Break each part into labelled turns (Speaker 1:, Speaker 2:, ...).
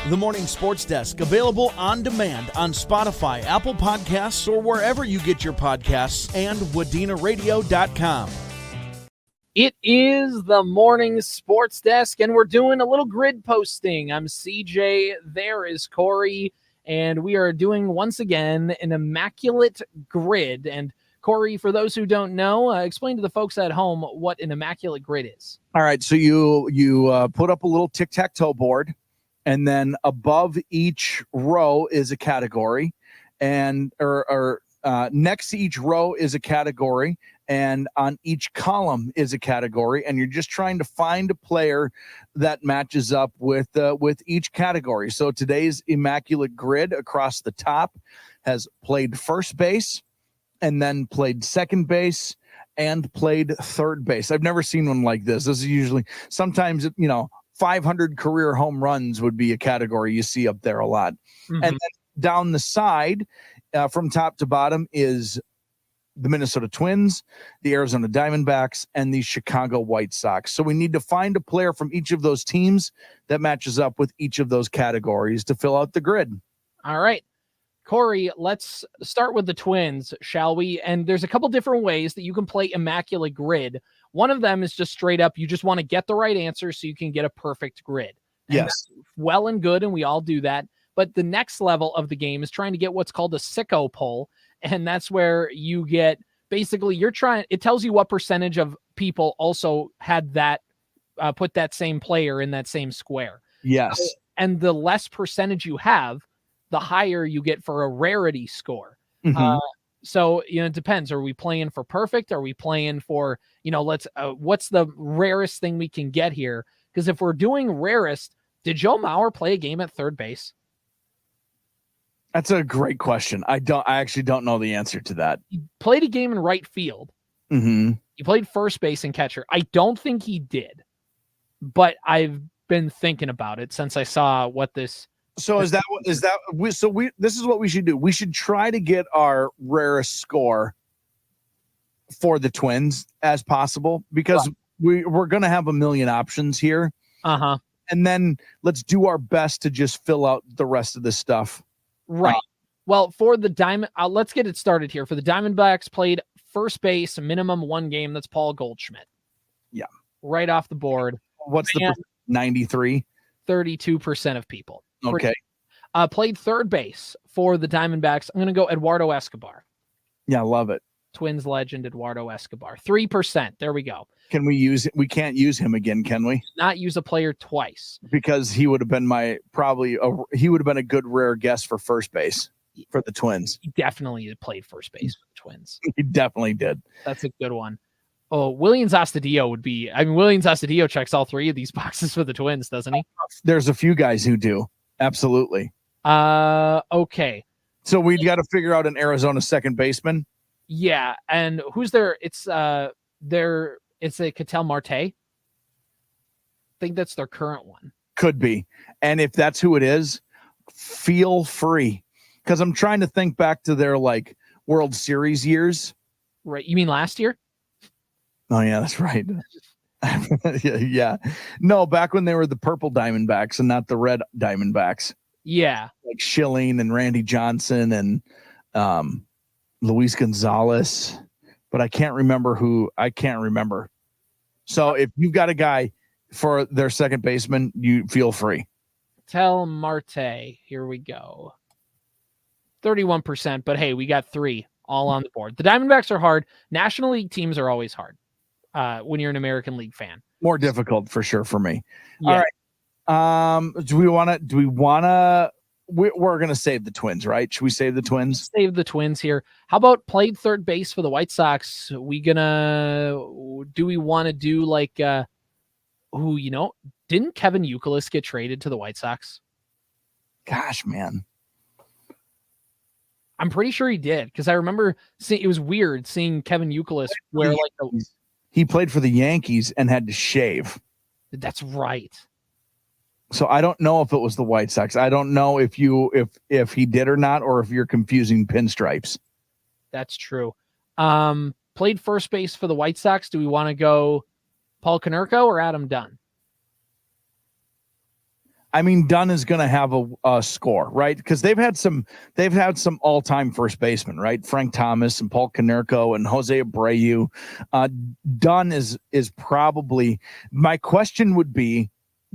Speaker 1: The Morning Sports Desk, available on demand on Spotify, Apple Podcasts, or wherever you get your podcasts, and WadenaRadio.com.
Speaker 2: It is the Morning Sports Desk, and we're doing a little grid posting. I'm CJ, there is Corey, and we are doing, once again, an Immaculate Grid. And Corey, for those who don't know, explain to the folks at home what an Immaculate Grid is.
Speaker 3: All right, so you put up a little tic-tac-toe board, and then above each row is a category, and next to each row is a category, and on each column is a category, and you're just trying to find a player that matches up with each category. So today's Immaculate Grid across the top has played first base, and then played second base, and played third base. I've never seen one like this. This is usually, sometimes, 500 career home runs would be a category you see up there a lot. Mm-hmm. And then down the side, from top to bottom, is the Minnesota Twins, the Arizona Diamondbacks, and the Chicago White Sox. So we need to find a player from each of those teams that matches up with each of those categories to fill out the grid.
Speaker 2: All right. Corey, let's start with the Twins, shall we? And there's a couple different ways that you can play Immaculate Grid. One of them is just straight up, you just want to get the right answer so you can get a perfect grid. And
Speaker 3: yes.
Speaker 2: Well and good, and we all do that. But the next level of the game is trying to get what's called a sicko poll. And that's where you get, basically, it tells you what percentage of people also had that, put that same player in that same square.
Speaker 3: Yes.
Speaker 2: And the less percentage you have, the higher you get for a rarity score.
Speaker 3: Mm-hmm.
Speaker 2: So, it depends. Are we playing for perfect? Are we playing for, what's the rarest thing we can get here? Because if we're doing rarest, did Joe Mauer play a game at third base?
Speaker 3: That's a great question. I actually don't know the answer to that.
Speaker 2: He played a game in right field.
Speaker 3: Mm-hmm.
Speaker 2: He played first base and catcher. I don't think he did, but I've been thinking about it since I saw what this.
Speaker 3: So this is what we should do. We should try to get our rarest score for the Twins as possible, because we're going to have a million options here.
Speaker 2: Uh-huh.
Speaker 3: And then let's do our best to just fill out the rest of this stuff.
Speaker 2: Right. Well, for the let's get it started here. For the Diamondbacks, played first base, minimum one game. That's Paul Goldschmidt.
Speaker 3: Yeah.
Speaker 2: Right off the board.
Speaker 3: What's the 93?
Speaker 2: 32% of people.
Speaker 3: Okay.
Speaker 2: Played third base for the Diamondbacks. I'm going to go Eduardo Escobar.
Speaker 3: Yeah, love it.
Speaker 2: Twins legend Eduardo Escobar. 3%. There we go.
Speaker 3: Can we use it? We can't use him again, can we?
Speaker 2: Not use a player twice.
Speaker 3: Because he would have been he would have been a good rare guess for first base for the Twins.
Speaker 2: He definitely played first base for the Twins.
Speaker 3: He definitely did.
Speaker 2: That's a good one. Oh, Williams Astudillo would be. Williams Astudillo checks all three of these boxes for the Twins, doesn't he?
Speaker 3: There's a few guys who do. Absolutely.
Speaker 2: Okay.
Speaker 3: So we got to figure out an Arizona second baseman.
Speaker 2: Yeah, and who's there? It's a Ketel Marte. I think that's their current one.
Speaker 3: Could be. And if that's who it is, feel free. Because I'm trying to think back to their World Series years.
Speaker 2: Right. You mean last year?
Speaker 3: Oh, yeah, that's right. Yeah. No, back when they were the purple Diamondbacks and not the red Diamondbacks.
Speaker 2: Yeah.
Speaker 3: Like Schilling and Randy Johnson and Luis Gonzalez. But I can't remember who. So if you've got a guy for their second baseman, you feel free.
Speaker 2: Ketel Marte. Here we go. 31%. But hey, we got three all on the board. The Diamondbacks are hard. National League teams are always hard. When you're an American League fan.
Speaker 3: More difficult for sure for me.
Speaker 2: Yeah.
Speaker 3: All right. Do we want to, we're going to save the Twins, right? Should we save the Twins?
Speaker 2: Save the Twins here. How about played third base for the White Sox? Do we want to do didn't Kevin Youkilis get traded to the White Sox?
Speaker 3: Gosh, man.
Speaker 2: I'm pretty sure he did, because I remember it was weird seeing Kevin Youkilis wear
Speaker 3: he played for the Yankees and had to shave.
Speaker 2: That's right.
Speaker 3: So I don't know if it was the White Sox. I don't know if he did or not, or if you're confusing pinstripes.
Speaker 2: That's true. Played first base for the White Sox. Do we want to go Paul Konerko or Adam Dunn?
Speaker 3: I mean, Dunn is going to have a score, right? Because they've had some all-time first basemen, right? Frank Thomas and Paul Konerko and Jose Abreu. Dunn is probably. My question would be,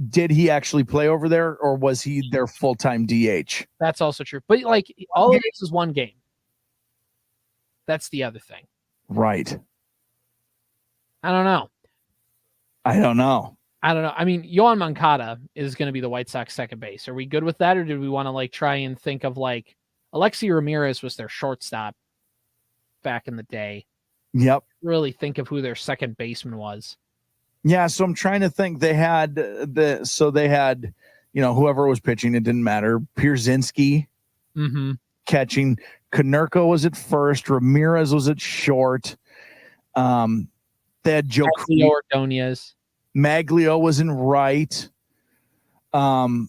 Speaker 3: did he actually play over there, or was he their full-time DH?
Speaker 2: That's also true. But like all it is one game. That's the other thing.
Speaker 3: Right.
Speaker 2: I don't know. I mean, Yohan Moncada is going to be the White Sox second base. Are we good with that, or did we want to like try and think of like Alexi Ramirez was their shortstop back in the day?
Speaker 3: Yep.
Speaker 2: Really think of who their second baseman was.
Speaker 3: Yeah, so I'm trying to think. They had whoever was pitching, it didn't matter. Pierzynski catching. Konerko was at first. Ramirez was at short. They had Joe
Speaker 2: Ordonez.
Speaker 3: Maglio was in right. Did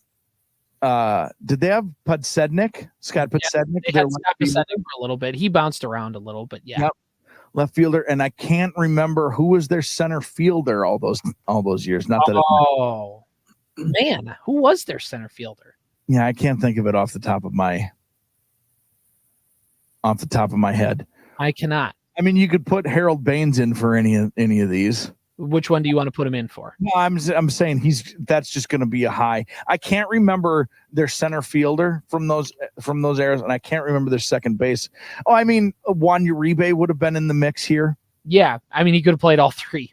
Speaker 3: they have Podsednik? Scott Podsednik?
Speaker 2: They had Scott Podsednik for a little bit. He bounced around a little, but yeah.
Speaker 3: Yep. Left fielder, and I can't remember who was their center fielder all those years. Not that.
Speaker 2: Oh man, who was their center fielder?
Speaker 3: Yeah, I can't think of it off the top of my head.
Speaker 2: I cannot.
Speaker 3: I mean, you could put Harold Baines in for any of these.
Speaker 2: Which one do you want to put him in for?
Speaker 3: No, I'm saying that's just going to be a high. I can't remember their center fielder from those eras, and I can't remember their second base. Oh, I mean, Juan Uribe would have been in the mix here.
Speaker 2: Yeah, I mean, he could have played all three.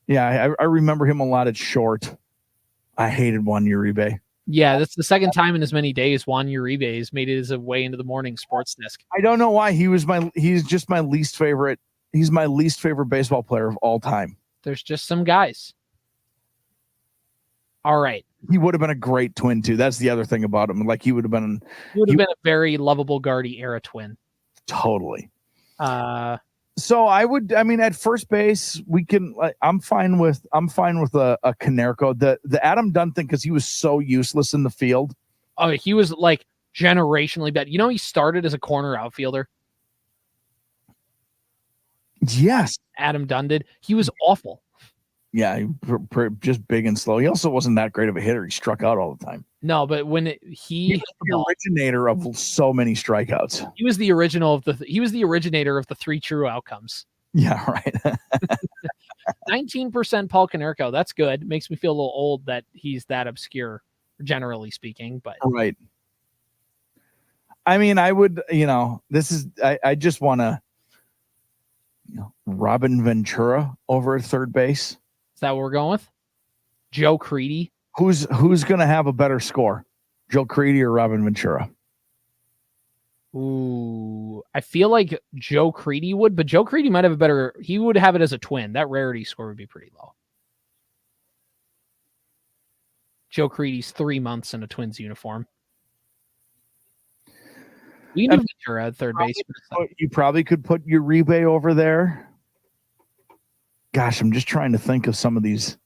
Speaker 3: Yeah, I remember him a lot at short. I hated Juan Uribe.
Speaker 2: Yeah, that's the second time in as many days Juan Uribe has made his way into the morning sports desk.
Speaker 3: I don't know why. He's just my least favorite. He's my least favorite baseball player of all time.
Speaker 2: There's just some guys. All right.
Speaker 3: He would have been a great twin too. That's the other thing about him. Like he would have been
Speaker 2: a very lovable Gardy era twin.
Speaker 3: Totally.
Speaker 2: So
Speaker 3: I mean, at first base, we can. I'm fine with a Konerko. The Adam Dunn thing, because he was so useless in the field.
Speaker 2: Oh, he was like generationally bad. You know, he started as a corner outfielder.
Speaker 3: Yes,
Speaker 2: Adam Dunn did. He was awful.
Speaker 3: Yeah, just big and slow. He also wasn't that great of a hitter. He struck out all the time.
Speaker 2: No, but when he
Speaker 3: was the originator of so many strikeouts.
Speaker 2: He was the originator of the three true outcomes.
Speaker 3: Yeah, right.
Speaker 2: 19% Paul Konerko. That's good. Makes me feel a little old that he's that obscure, generally speaking. But
Speaker 3: right. I mean, I would. I just want to. Robin Ventura over at third base.
Speaker 2: Is that what we're going with? Joe Creedy.
Speaker 3: Who's going to have a better score, Joe Creedy or Robin Ventura?
Speaker 2: Ooh, I feel like Joe Creedy would, but Joe Creedy might have a better. He would have it as a twin. That rarity score would be pretty low. Joe Creedy's 3 months in a Twins uniform. We can do Ventura at third base.
Speaker 3: You probably could put Uribe over there. Gosh, I'm just trying to think of some of these.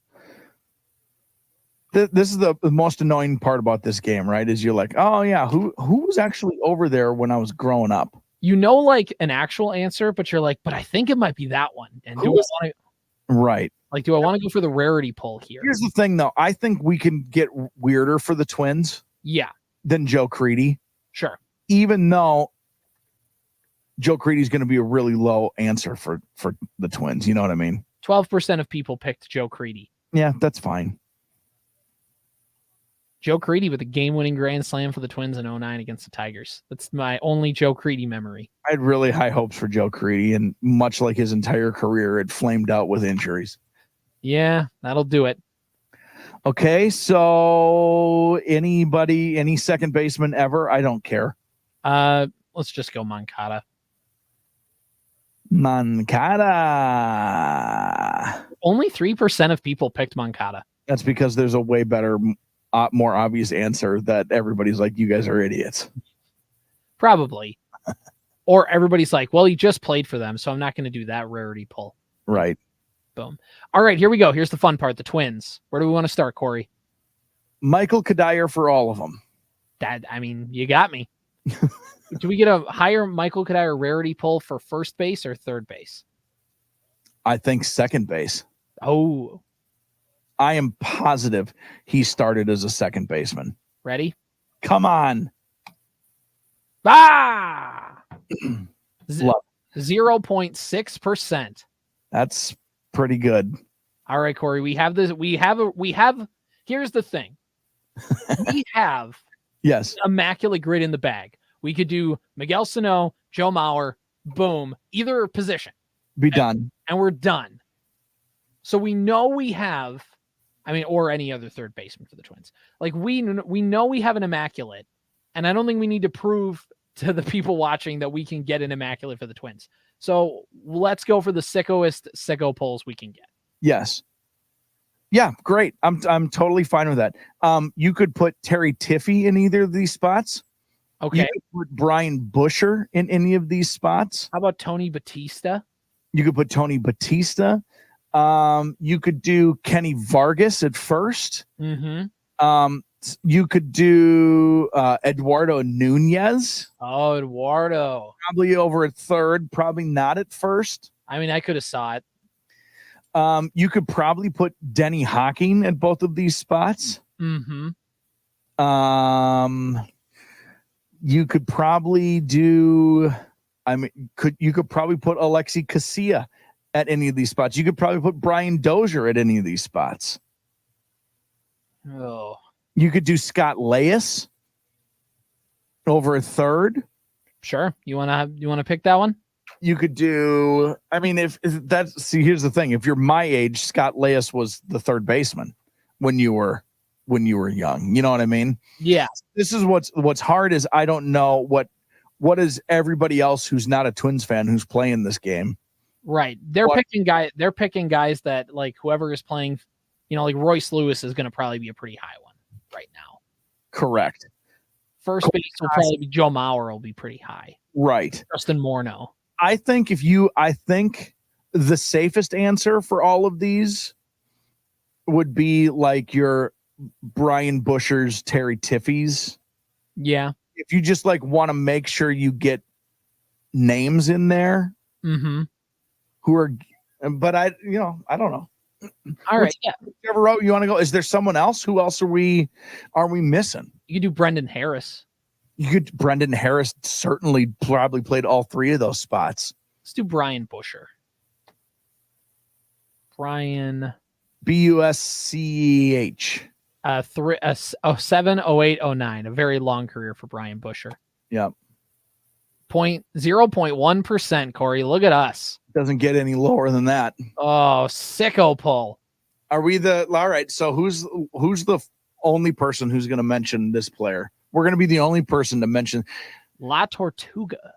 Speaker 3: This is the most annoying part about this game, right? Is you're like, oh yeah, who was actually over there when I was growing up?
Speaker 2: You know, like an actual answer, but you're like, but I think it might be that one. And do I want to?
Speaker 3: Right.
Speaker 2: Like, do I want to go for the rarity pull here?
Speaker 3: Here's the thing, though. I think we can get weirder for the Twins.
Speaker 2: Yeah.
Speaker 3: Than Joe Creedy.
Speaker 2: Sure.
Speaker 3: Even though Joe Creedy is going to be a really low answer for the Twins. You know what I mean?
Speaker 2: 12% of people picked Joe Creedy.
Speaker 3: Yeah, that's fine.
Speaker 2: Joe Creedy with a game-winning grand slam for the Twins in 2009 against the Tigers. That's my only Joe Creedy memory.
Speaker 3: I had really high hopes for Joe Creedy, and much like his entire career, it flamed out with injuries.
Speaker 2: Yeah, that'll do it.
Speaker 3: Okay, so any second baseman ever? I don't care.
Speaker 2: Let's just go Moncada. Only 3% of people picked Moncada.
Speaker 3: That's because there's a way better, more obvious answer that everybody's like, you guys are idiots.
Speaker 2: Probably. Or everybody's like, well, he just played for them, so I'm not going to do that rarity pull.
Speaker 3: Right.
Speaker 2: Boom. All right, here we go. Here's the fun part, the Twins. Where do we want to start, Corey?
Speaker 3: Michael Kadire for all of them.
Speaker 2: You got me. Do we get a higher Michael Kadire rarity pull for first base or third base?
Speaker 3: I think second base.
Speaker 2: Oh.
Speaker 3: I am positive he started as a second baseman.
Speaker 2: Ready?
Speaker 3: Come on.
Speaker 2: 0.6%.
Speaker 3: That's pretty good.
Speaker 2: All right, Corey, we have this. Here's the thing. We have
Speaker 3: Yes.
Speaker 2: Immaculate Grid in the bag. We could do Miguel Sano, Joe Mauer, boom, either position.
Speaker 3: Be done.
Speaker 2: And we're done. So we know we have, or any other third baseman for the Twins. Like we know we have an Immaculate, and I don't think we need to prove to the people watching that we can get an Immaculate for the Twins. So let's go for the sickoest sicko polls we can get.
Speaker 3: Yes. Yeah, great. I'm totally fine with that. You could put Terry Tiffey in either of these spots.
Speaker 2: Okay.
Speaker 3: You could put Brian Busher in any of these spots.
Speaker 2: How about Tony Batista?
Speaker 3: You could put Tony Batista. You could do Kenny Vargas at first.
Speaker 2: Mm-hmm.
Speaker 3: You could do Eduardo Nunez.
Speaker 2: Oh, Eduardo.
Speaker 3: Probably over at third, probably not at first.
Speaker 2: I could have saw it.
Speaker 3: You could probably put Denny Hocking at both of these spots.
Speaker 2: Mm-hmm.
Speaker 3: You could probably do. You could probably put Alexi Casilla at any of these spots. You could probably put Brian Dozier at any of these spots.
Speaker 2: Oh.
Speaker 3: You could do Scott Leyes over at third.
Speaker 2: Sure. You wanna pick that one?
Speaker 3: You could do. If that's here's the thing. If you're my age, Scott Leyes was the third baseman when you were young. You know what I mean?
Speaker 2: Yeah.
Speaker 3: This is what's hard is I don't know what is everybody else who's not a Twins fan who's playing this game.
Speaker 2: Right. They're picking guys that like whoever is playing, like Royce Lewis is going to probably be a pretty high one right now.
Speaker 3: Correct.
Speaker 2: First base will probably be Joe Mauer will be pretty high.
Speaker 3: Right.
Speaker 2: Justin Morneau.
Speaker 3: I think the safest answer for all of these would be like your Brian Busher's, Terry Tiffey's.
Speaker 2: Yeah.
Speaker 3: If you just like want to make sure you get names in there.
Speaker 2: Mm-hmm.
Speaker 3: Who are, but I don't know.
Speaker 2: All right. Yeah.
Speaker 3: Whichever route you want to go. Is there someone else? Who else are we missing?
Speaker 2: You could do Brendan Harris.
Speaker 3: Brendan Harris certainly probably played all three of those spots.
Speaker 2: Let's do Brian Busher. Brian
Speaker 3: Buschh.
Speaker 2: 07-08-09. A very long career for Brian Busher.
Speaker 3: Yeah.
Speaker 2: 0.1%, Corey. Look at us.
Speaker 3: Doesn't get any lower than that.
Speaker 2: Oh, sicko pull.
Speaker 3: Are we all right? So who's the only person who's going to mention this player? We're going to be the only person to mention
Speaker 2: La Tortuga.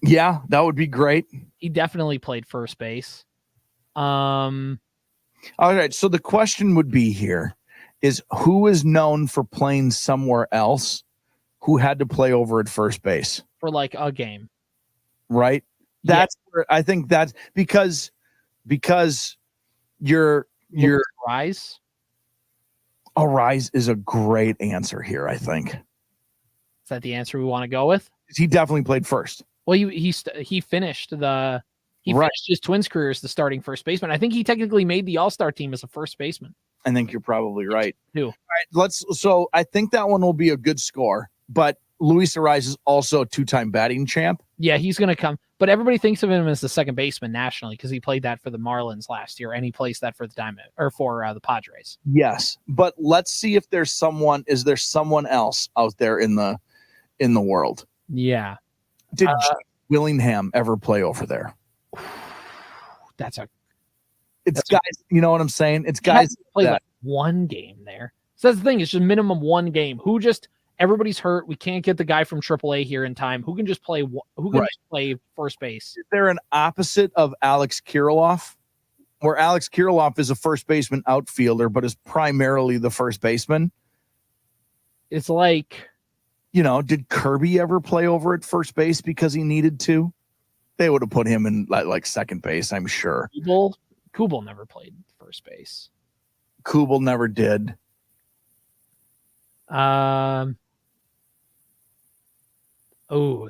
Speaker 3: Yeah, that would be great.
Speaker 2: He definitely played first base.
Speaker 3: All right. So the question would be here is who is known for playing somewhere else who had to play over at first base
Speaker 2: for like a game,
Speaker 3: right? That's where I think that's because you're
Speaker 2: Rise.
Speaker 3: Rise is a great answer here. I think.
Speaker 2: Is that the answer we want to go with?
Speaker 3: He definitely played first.
Speaker 2: Well, he finished finished his Twins career as the starting first baseman. I think he technically made the All-Star team as a first baseman.
Speaker 3: I think you're probably right.
Speaker 2: Too.
Speaker 3: All right, so I think that one will be a good score, but Luis Ariz is also a two-time batting champ.
Speaker 2: Yeah, he's going to come, but everybody thinks of him as the second baseman nationally because he played that for the Marlins last year, and he plays that for the the Padres.
Speaker 3: Yes, but let's see if there's someone. Is there someone else out there in the world?
Speaker 2: Yeah.
Speaker 3: Did Willingham ever play over there? It's guys. You know what I'm saying? It's guys
Speaker 2: play like one game there. So that's the thing. It's just minimum one game. Everybody's hurt. We can't get the guy from AAA here in time. Who can just play? Just play first base? Is
Speaker 3: there an opposite of Alex Kirilloff, where Alex Kirilloff is a first baseman outfielder, but is primarily the first baseman?
Speaker 2: It's like,
Speaker 3: did Kirby ever play over at first base because he needed to? They would have put him in like second base, I'm sure.
Speaker 2: Kubel never played first base.
Speaker 3: Kubel never did.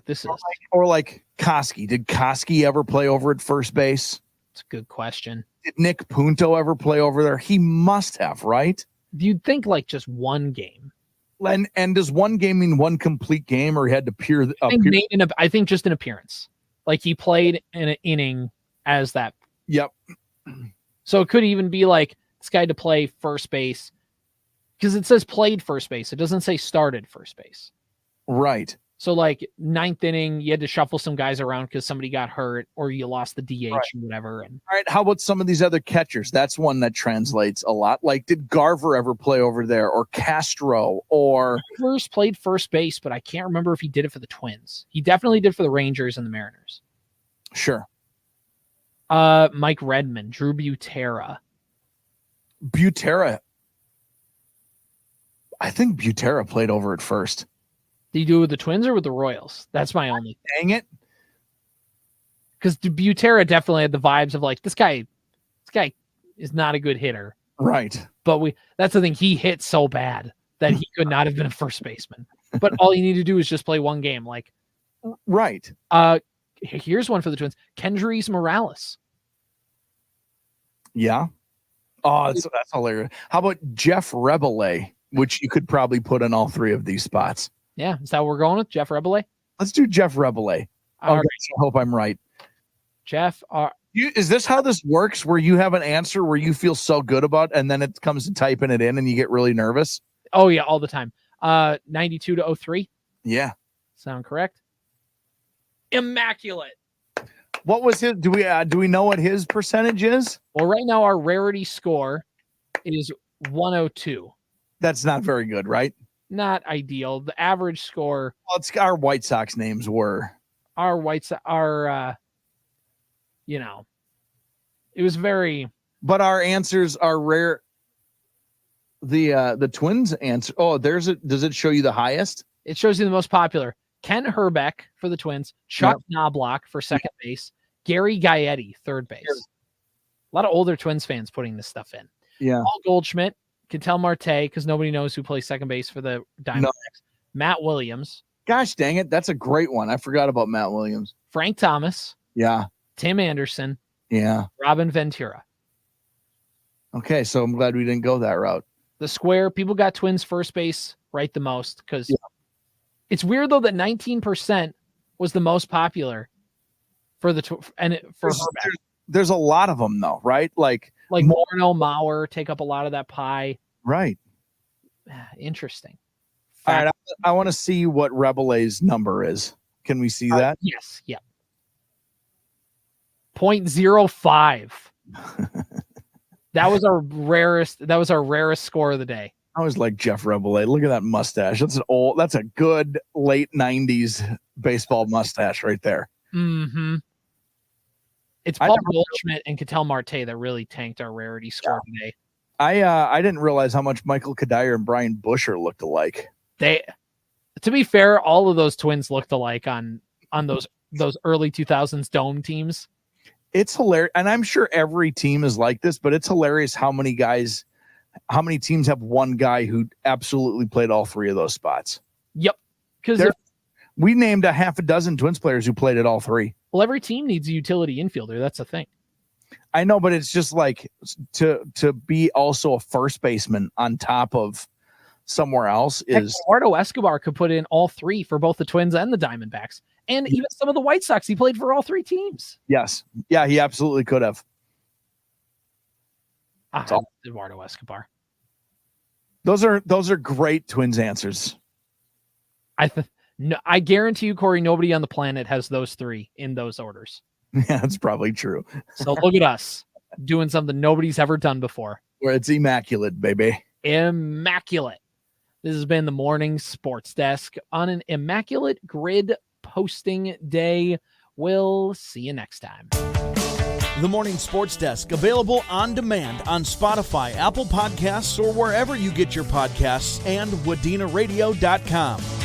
Speaker 2: This is
Speaker 3: or like Koski. Did Koski ever play over at first base?
Speaker 2: It's a good question.
Speaker 3: Did Nick Punto ever play over there? He must have, right?
Speaker 2: You'd think like just one game.
Speaker 3: And does one game mean one complete game, or he had to appear?
Speaker 2: I think just an appearance. Like he played in an inning as that.
Speaker 3: Yep.
Speaker 2: So it could even be like this guy had to play first base, because it says played first base. It doesn't say started first base.
Speaker 3: Right.
Speaker 2: So like ninth inning, you had to shuffle some guys around because somebody got hurt or you lost the DH or whatever. And
Speaker 3: all right, how about some of these other catchers? That's one that translates a lot. Like, did Garver ever play over there, or Castro, or
Speaker 2: Garver's played first base, but I can't remember if he did it for the Twins. He definitely did for the Rangers and the Mariners.
Speaker 3: Sure.
Speaker 2: Mike Redmond, Drew Butera.
Speaker 3: I think Butera played over at first.
Speaker 2: Did he do it with the Twins or with the Royals? That's my only.
Speaker 3: Dang it.
Speaker 2: Because Butera definitely had the vibes of like, this guy is not a good hitter.
Speaker 3: Right.
Speaker 2: But that's the thing. He hit so bad that he could not have been a first baseman. But all you need to do is just play one game. Like,
Speaker 3: right.
Speaker 2: Here's one for the Twins. Kendrys Morales.
Speaker 3: Yeah. Oh, that's hilarious. How about Jeff Rebele, which you could probably put in all three of these spots?
Speaker 2: Yeah. Is that what we're going with? Jeff Rebele?
Speaker 3: Let's do Jeff Rebele. Okay,
Speaker 2: Right.
Speaker 3: so I hope I'm right.
Speaker 2: Jeff.
Speaker 3: Is this how this works, where you have an answer where you feel so good about, and then it comes to typing it in and you get really nervous?
Speaker 2: Oh, yeah, all the time. 92 to 03.
Speaker 3: Yeah.
Speaker 2: Sound correct? Immaculate.
Speaker 3: What was his? Do we know what his percentage is?
Speaker 2: Well, right now our rarity score is 102.
Speaker 3: That's not very good, right?
Speaker 2: Not ideal. The average score.
Speaker 3: Well, it's our White Sox names were.
Speaker 2: It was very.
Speaker 3: But our answers are rare. The Twins answer. Oh, does it show you the highest?
Speaker 2: It shows you the most popular. Ken Herbeck for the Twins, Chuck Knobloch for second base, Gary Gaetti, third base. A lot of older Twins fans putting this stuff in.
Speaker 3: Yeah.
Speaker 2: Paul Goldschmidt, Ketel Marte, because nobody knows who plays second base for the Diamondbacks. No. Matt Williams.
Speaker 3: Gosh dang it. That's a great one. I forgot about Matt Williams.
Speaker 2: Frank Thomas.
Speaker 3: Yeah.
Speaker 2: Tim Anderson.
Speaker 3: Yeah.
Speaker 2: Robin Ventura.
Speaker 3: Okay, so I'm glad we didn't go that route.
Speaker 2: The square, people got Twins first base right the most, because it's weird though that 19% was the most popular for Herbeck.
Speaker 3: There's a lot of them though, right? Like
Speaker 2: Morneau, Mauer take up a lot of that pie.
Speaker 3: Right.
Speaker 2: Interesting.
Speaker 3: All right, I want to see what Rebele's number is. Can we see that?
Speaker 2: Yes. Yeah. 0.05. That was our rarest score of the day.
Speaker 3: I was like Jeff Rebele. Look at that mustache. That's a good late 90s baseball mustache right there.
Speaker 2: Mm-hmm. It's Paul Goldschmidt and Ketel Marte that really tanked our rarity score today.
Speaker 3: I didn't realize how much Michael Kadire and Brian Busher looked alike.
Speaker 2: To be fair, all of those Twins looked alike on those early 2000s dome teams.
Speaker 3: It's hilarious. And I'm sure every team is like this, but it's hilarious how many teams have one guy who absolutely played all three of those spots.
Speaker 2: Yep. Because
Speaker 3: we named a half a dozen Twins players who played at all three.
Speaker 2: Well, every team needs a utility infielder. That's the thing.
Speaker 3: I know, but it's just like to be also a first baseman on top of somewhere else is.
Speaker 2: Eduardo Escobar could put in all three for both the Twins and the Diamondbacks. And even some of the White Sox, he played for all three teams.
Speaker 3: Yes. Yeah, he absolutely could have.
Speaker 2: Eduardo Escobar.
Speaker 3: Those are great Twins answers.
Speaker 2: I guarantee you, Corey, nobody on the planet has those three in those orders.
Speaker 3: Yeah, that's probably true.
Speaker 2: So look at us doing something nobody's ever done before.
Speaker 3: Where it's immaculate, baby.
Speaker 2: Immaculate. This has been the Morning Sports Desk on an Immaculate Grid posting day. We'll see you next time.
Speaker 1: The Morning Sports Desk, available on demand on Spotify, Apple Podcasts, or wherever you get your podcasts, and WadenaRadio.com.